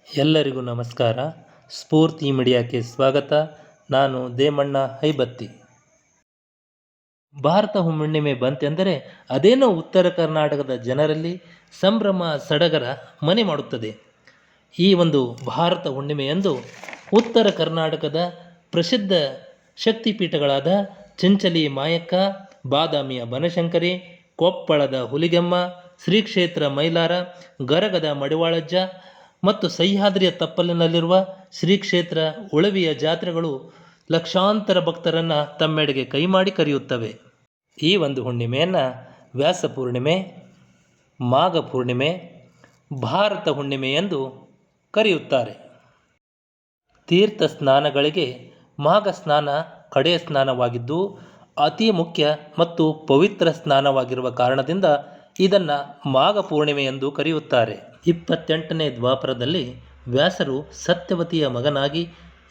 ಎಲ್ಲರಿಗೂ ನಮಸ್ಕಾರ. ಸ್ಫೂರ್ತಿ ಮೀಡಿಯಾಕ್ಕೆ ಸ್ವಾಗತ. ನಾನು ದೇಮಣ್ಣ ಹೈಬತ್ತಿ. ಭಾರತ ಹುಣ್ಣಿಮೆ ಬಂತೆಂದರೆ ಅದೇನೋ ಉತ್ತರ ಕರ್ನಾಟಕದ ಜನರಲ್ಲಿ ಸಂಭ್ರಮ ಸಡಗರ ಮನೆ ಮಾಡುತ್ತದೆ. ಈ ಒಂದು ಭಾರತ ಹುಣ್ಣಿಮೆಯಂದು ಉತ್ತರ ಕರ್ನಾಟಕದ ಪ್ರಸಿದ್ಧ ಶಕ್ತಿಪೀಠಗಳಾದ ಚಿಂಚಲಿ ಮಾಯಕ್ಕ, ಬಾದಾಮಿಯ ಬನಶಂಕರಿ, ಕೊಪ್ಪಳದ ಹುಲಿಗೆಮ್ಮ, ಶ್ರೀ ಕ್ಷೇತ್ರ ಮೈಲಾರ, ಗರಗದ ಮಡಿವಾಳಜ್ಜ ಮತ್ತು ಸಹ್ಯಾದ್ರಿಯ ತಪ್ಪಲಿನಲ್ಲಿರುವ ಶ್ರೀ ಕ್ಷೇತ್ರ ಉಳವಿಯ ಜಾತ್ರೆಗಳು ಲಕ್ಷಾಂತರ ಭಕ್ತರನ್ನು ತಮ್ಮೆಡೆಗೆ ಕೈಮಾಡಿ ಕರೆಯುತ್ತವೆ. ಈ ಒಂದು ಹುಣ್ಣಿಮೆಯನ್ನು ವ್ಯಾಸ ಪೂರ್ಣಿಮೆ, ಮಾಘ ಪೂರ್ಣಿಮೆ, ಭಾರತ ಹುಣ್ಣಿಮೆ ಎಂದು ಕರೆಯುತ್ತಾರೆ. ತೀರ್ಥ ಸ್ನಾನಗಳಿಗೆ ಮಾಘ ಸ್ನಾನ ಕಡೆಯ ಸ್ನಾನವಾಗಿದ್ದು ಅತಿ ಮುಖ್ಯ ಮತ್ತು ಪವಿತ್ರ ಸ್ನಾನವಾಗಿರುವ ಕಾರಣದಿಂದ ಇದನ್ನು ಮಾಘ ಪೂರ್ಣಿಮೆ ಎಂದು ಕರೆಯುತ್ತಾರೆ. 28ನೇ ದ್ವಾಪರದಲ್ಲಿ ವ್ಯಾಸರು ಸತ್ಯವತಿಯ ಮಗನಾಗಿ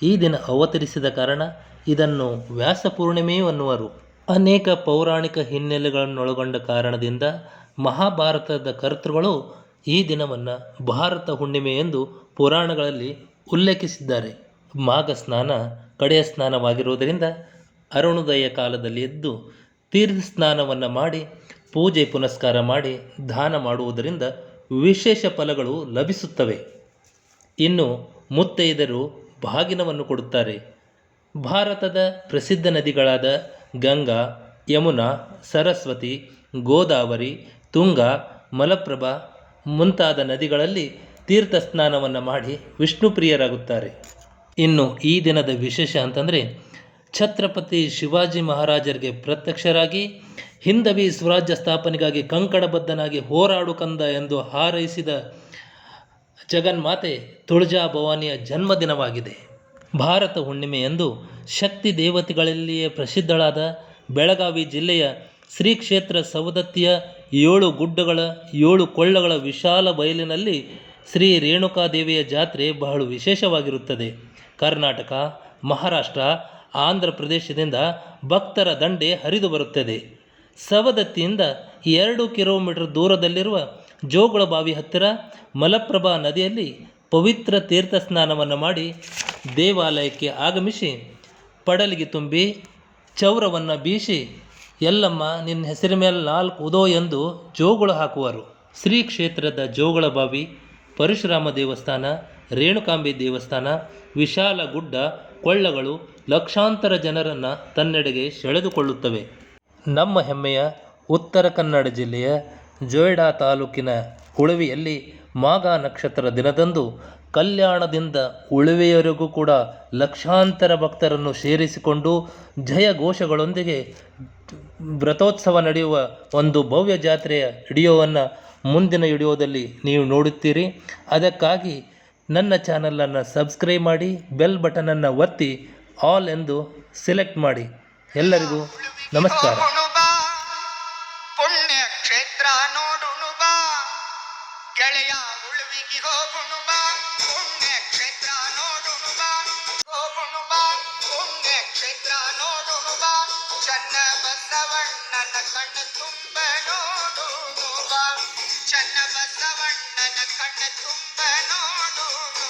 ಈ ದಿನ ಅವತರಿಸಿದ ಕಾರಣ ಇದನ್ನು ವ್ಯಾಸ ಪೂರ್ಣಿಮೆಯೂ ಅನ್ನುವರು. ಅನೇಕ ಪೌರಾಣಿಕ ಹಿನ್ನೆಲೆಗಳನ್ನೊಳಗೊಂಡ ಕಾರಣದಿಂದ ಮಹಾಭಾರತದ ಕರ್ತೃಗಳು ಈ ದಿನವನ್ನು ಭಾರತ ಹುಣ್ಣಿಮೆ ಎಂದು ಪುರಾಣಗಳಲ್ಲಿ ಉಲ್ಲೇಖಿಸಿದ್ದಾರೆ. ಮಾಘ ಸ್ನಾನ ಕಡೆಯ ಸ್ನಾನವಾಗಿರುವುದರಿಂದ ಅರುಣೋದಯ ಕಾಲದಲ್ಲಿ ಎದ್ದು ತೀರ್ಥ ಸ್ನಾನವನ್ನು ಮಾಡಿ ಪೂಜೆ ಪುನಸ್ಕಾರ ಮಾಡಿ ದಾನ ಮಾಡುವುದರಿಂದ ವಿಶೇಷ ಫಲಗಳು ಲಭಿಸುತ್ತವೆ. ಇನ್ನು ಮುತ್ತೈದೆಯರು ಬಾಗಿನವನ್ನು ಕೊಡುತ್ತಾರೆ. ಭಾರತದ ಪ್ರಸಿದ್ಧ ನದಿಗಳಾದ ಗಂಗಾ, ಯಮುನಾ, ಸರಸ್ವತಿ, ಗೋದಾವರಿ, ತುಂಗಾ, ಮಲಪ್ರಭಾ ಮುಂತಾದ ನದಿಗಳಲ್ಲಿ ತೀರ್ಥ ಸ್ನಾನವನ್ನು ಮಾಡಿ ವಿಷ್ಣು ಪ್ರಿಯರಾಗುತ್ತಾರೆ. ಇನ್ನು ಈ ದಿನದ ವಿಶೇಷ ಅಂತಂದರೆ ಛತ್ರಪತಿ ಶಿವಾಜಿ ಮಹಾರಾಜರಿಗೆ ಪ್ರತ್ಯಕ್ಷರಾಗಿ ಹಿಂದವಿ ಸ್ವರಾಜ್ಯ ಸ್ಥಾಪನೆಗಾಗಿ ಕಂಕಣಬದ್ಧನಾಗಿ ಹೋರಾಡು ಕಂದ ಎಂದು ಹಾರೈಸಿದ ಜಗನ್ಮಾತೆ ತುಳಜಾ ಭವಾನಿಯ ಜನ್ಮದಿನವಾಗಿದೆ. ಭಾರತ ಹುಣ್ಣಿಮೆಯಂದು ಶಕ್ತಿ ದೇವತೆಗಳಲ್ಲಿಯೇ ಪ್ರಸಿದ್ಧಳಾದ ಬೆಳಗಾವಿ ಜಿಲ್ಲೆಯ ಶ್ರೀ ಕ್ಷೇತ್ರ ಸವದತ್ತಿಯ 7 ಗುಡ್ಡಗಳ 7 ಕೊಳ್ಳಗಳ ವಿಶಾಲ ಬಯಲಿನಲ್ಲಿ ಶ್ರೀ ರೇಣುಕಾದೇವಿಯ ಜಾತ್ರೆ ಬಹಳ ವಿಶೇಷವಾಗಿರುತ್ತದೆ. ಕರ್ನಾಟಕ, ಮಹಾರಾಷ್ಟ್ರ, ಆಂಧ್ರ ಪ್ರದೇಶದಿಂದ ಭಕ್ತರ ದಂಡೆ ಹರಿದು ಬರುತ್ತದೆ. ಸವದತ್ತಿಯಿಂದ 2 ಕಿಲೋಮೀಟರ್ ದೂರದಲ್ಲಿರುವ ಜೋಗುಳಬಾವಿ ಹತ್ತಿರ ಮಲಪ್ರಭಾ ನದಿಯಲ್ಲಿ ಪವಿತ್ರ ತೀರ್ಥ ಸ್ನಾನವನ್ನು ಮಾಡಿ ದೇವಾಲಯಕ್ಕೆ ಆಗಮಿಸಿ ಪಡಲಿಗೆ ತುಂಬಿ ಚೌರವನ್ನು ಬೀಸಿ ಎಲ್ಲಮ್ಮ ನಿನ್ನ ಹೆಸರ ಮೇಲೆ 4 ಉದೋ ಎಂದು ಜೋಗುಳ ಹಾಕುವರು. ಶ್ರೀ ಕ್ಷೇತ್ರದ ಜೋಗುಳಬಾವಿ, ಪರಶುರಾಮ ದೇವಸ್ಥಾನ, ರೇಣುಕಾಂಬೆ ದೇವಸ್ಥಾನ, ವಿಶಾಲ ಗುಡ್ಡ ಕೊಳ್ಳಗಳು ಲಕ್ಷಾಂತರ ಜನರನ್ನು ತನ್ನೆಡೆಗೆ ಸೆಳೆದುಕೊಳ್ಳುತ್ತವೆ. ನಮ್ಮ ಹೆಮ್ಮೆಯ ಉತ್ತರ ಕನ್ನಡ ಜಿಲ್ಲೆಯ ಜೊಯ್ಡಾ ತಾಲೂಕಿನ ಉಳವಿಯಲ್ಲಿ ಮಾಘ ನಕ್ಷತ್ರ ದಿನದಂದು ಕಲ್ಯಾಣದಿಂದ ಉಳುವೆಯವರೆಗೂ ಕೂಡ ಲಕ್ಷಾಂತರ ಭಕ್ತರನ್ನು ಸೇರಿಸಿಕೊಂಡು ಜಯ ಘೋಷಗಳೊಂದಿಗೆ ವ್ರತೋತ್ಸವ ನಡೆಯುವ ಒಂದು ಭವ್ಯ ಜಾತ್ರೆಯ ವಿಡಿಯೋವನ್ನು ಮುಂದಿನ ವಿಡಿಯೋದಲ್ಲಿ ನೀವು ನೋಡುತ್ತೀರಿ. ಅದಕ್ಕಾಗಿ ನನ್ನ ಚಾನಲನ್ನು ಸಬ್ಸ್ಕ್ರೈಬ್ ಮಾಡಿ, ಬೆಲ್ ಬಟನನ್ನು ಒತ್ತಿ ಆಲ್ ಎಂದು ಸೆಲೆಕ್ಟ್ ಮಾಡಿ. ಎಲ್ಲರಿಗೂ ನಮಸ್ಕಾರ. ಪುಣ್ಯ ಕ್ಷೇತ್ರ ನೋಡುನು ಬಾ ಗೆಳೆಯ, ಉಳುವಿಗೆ ಹೋಗುನು ಬಾ. ಪುಣ್ಯ ಕ್ಷೇತ್ರ ನೋಡುನು ಬಾ, ಹೋಗುನು ಬಾ. ಪುಣ್ಯ ಕ್ಷೇತ್ರ ನೋಡುನು ಬಾ, ಚನ್ನ ಬಸವಣ್ಣನ ಕಣ್ಣು ತುಂಬ ನೋಡುನು ಬಾ. ಚನ್ನ ಬಸವಣ್ಣನ ಕಣ್ಣು ತುಂಬ ನೋಡುನು